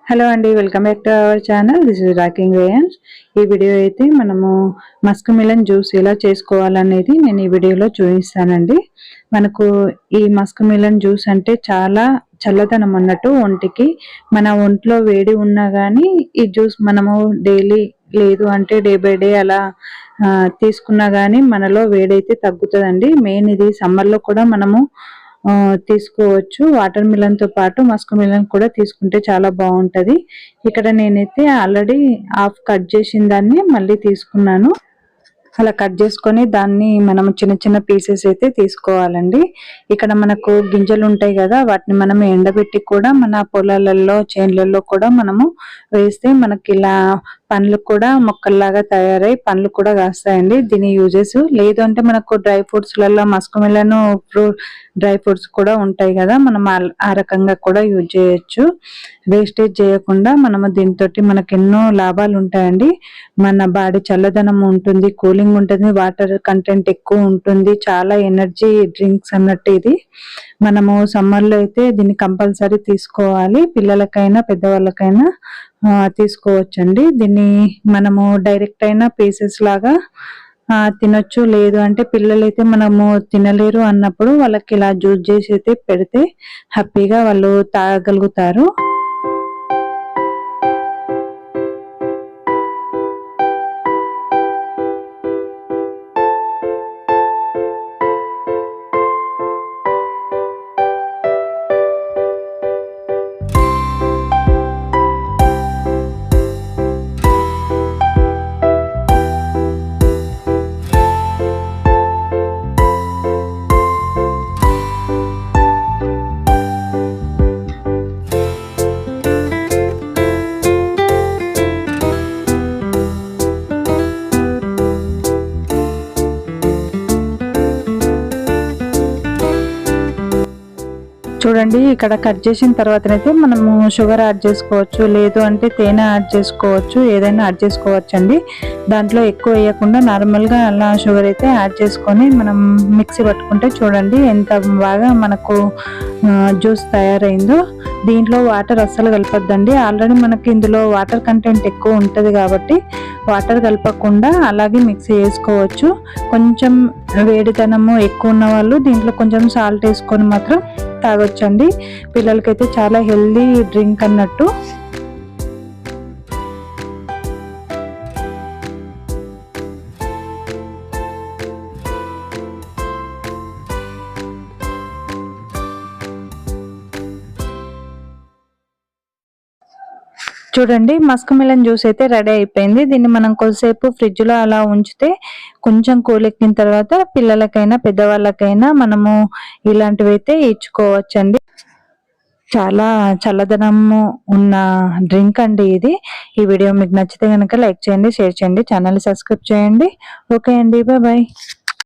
Hello అండి, welcome back to our channel. This is rocking Rayans. ఈ video అయితే మనము మస్క్ మిలన్ జ్యూస్ ఎలా చేసుకోవాలనేది నేను ఈ వీడియోలో చూపిస్తానండి. మనకు ఈ మస్క్ మిలన్ జ్యూస్ అంటే చాలా చల్లదనం అన్నట్టు ఒంటికి. మన ఒంట్లో వేడి ఉన్నా కానీ ఈ జ్యూస్ మనము డైలీ లేదు అంటే డే బై డే అలా తీసుకున్నా కానీ మనలో వేడైతే తగ్గుతుందండి. మెయిన్ ఇది సమ్మర్లో కూడా మనము తీసుకోవచ్చు. వాటర్ మిలన్ తో పాటు మస్క్ మిలన్ కూడా తీసుకుంటే చాలా బాగుంటది. ఇక్కడ నేనైతే ఆల్రెడీ హాఫ్ కట్ చేసిన దాన్ని మళ్ళీ తీసుకున్నాను. అలా కట్ చేసుకొని దాన్ని మనం చిన్న చిన్న పీసెస్ అయితే తీసుకోవాలండి. ఇక్కడ మనకు గింజలు ఉంటాయి కదా, వాటిని మనం ఎండబెట్టి కూడా మన పొలాలలో చేన్లలో కూడా మనము వేస్తే మనకి ఇలా పండ్లు కూడా మొక్కల్లాగా తయారై పండ్లు కూడా కాస్తాయండి. దీని యూజెస్ లేదు అంటే మనకు డ్రై ఫ్రూట్స్ లలో మస్క్ మిలన్ డ్రై ఫ్రూట్స్ కూడా ఉంటాయి కదా, మనం ఆ రకంగా కూడా యూజ్ చేయొచ్చు. వేస్టేజ్ చేయకుండా మనము దీంతో మనకు ఎన్నో లాభాలు ఉంటాయండి. మన బాడీ చల్లదనం ఉంటుంది, కూలింగ్ ఉంటుంది, వాటర్ కంటెంట్ ఎక్కువ ఉంటుంది, చాలా ఎనర్జీ డ్రింక్స్ అన్నట్టు ఇది. మనము సమ్మర్లో అయితే దీన్ని కంపల్సరీ తీసుకోవాలి. పిల్లలకైనా పెద్దవాళ్ళకైనా తీసుకోవచ్చండి. దీన్ని మనము డైరెక్ట్ అయినా పీసెస్ లాగా తినొచ్చు. లేదు అంటే పిల్లలైతే మనము తినలేరు అన్నప్పుడు వాళ్ళకి ఇలా జ్యూస్ చేసి అయితే పెడితే హ్యాపీగా వాళ్ళు తాగగలుగుతారు. చూడండి, ఇక్కడ కట్ చేసిన తర్వాతనైతే మనము షుగర్ యాడ్ చేసుకోవచ్చు, లేదు అంటే తేనె యాడ్ చేసుకోవచ్చు, ఏదైనా యాడ్ చేసుకోవచ్చు అండి. దాంట్లో ఎక్కువ వేయకుండా నార్మల్గా అలా షుగర్ అయితే యాడ్ చేసుకొని మనం మిక్సీ పట్టుకుంటే చూడండి ఎంత బాగా మనకు జ్యూస్ తయారైందో. దీంట్లో వాటర్ అస్సలు కలపద్దండి. ఆల్రెడీ మనకి ఇందులో వాటర్ కంటెంట్ ఎక్కువ ఉంటుంది కాబట్టి వాటర్ కలపకుండా అలాగే మిక్సీ చేసుకోవచ్చు. కొంచెం వేడితనము ఎక్కువ ఉన్న వాళ్ళు దీంట్లో కొంచెం సాల్ట్ వేసుకొని మాత్రం తాగొచ్చండి. పిల్లలకైతే చాలా హెల్దీ డ్రింక్ అన్నట్టు. చూడండి, మస్క్ మిలన్ జ్యూస్ అయితే రెడీ అయిపోయింది. దీన్ని మనం కొద్దిసేపు ఫ్రిడ్జ్ లో అలా ఉంచితే కొంచెం కూలెక్కిన తర్వాత పిల్లలకైనా పెద్దవాళ్ళకైనా మనము ఇలాంటివి అయితే ఇచ్చుకోవచ్చండి. చాలా చల్లదనము ఉన్న డ్రింక్ అండి ఇది. ఈ వీడియో మీకు నచ్చితే కనుక లైక్ చేయండి, షేర్ చేయండి, ఛానల్ సబ్స్క్రైబ్ చేయండి. ఓకే అండి, బాయ్ బాయ్.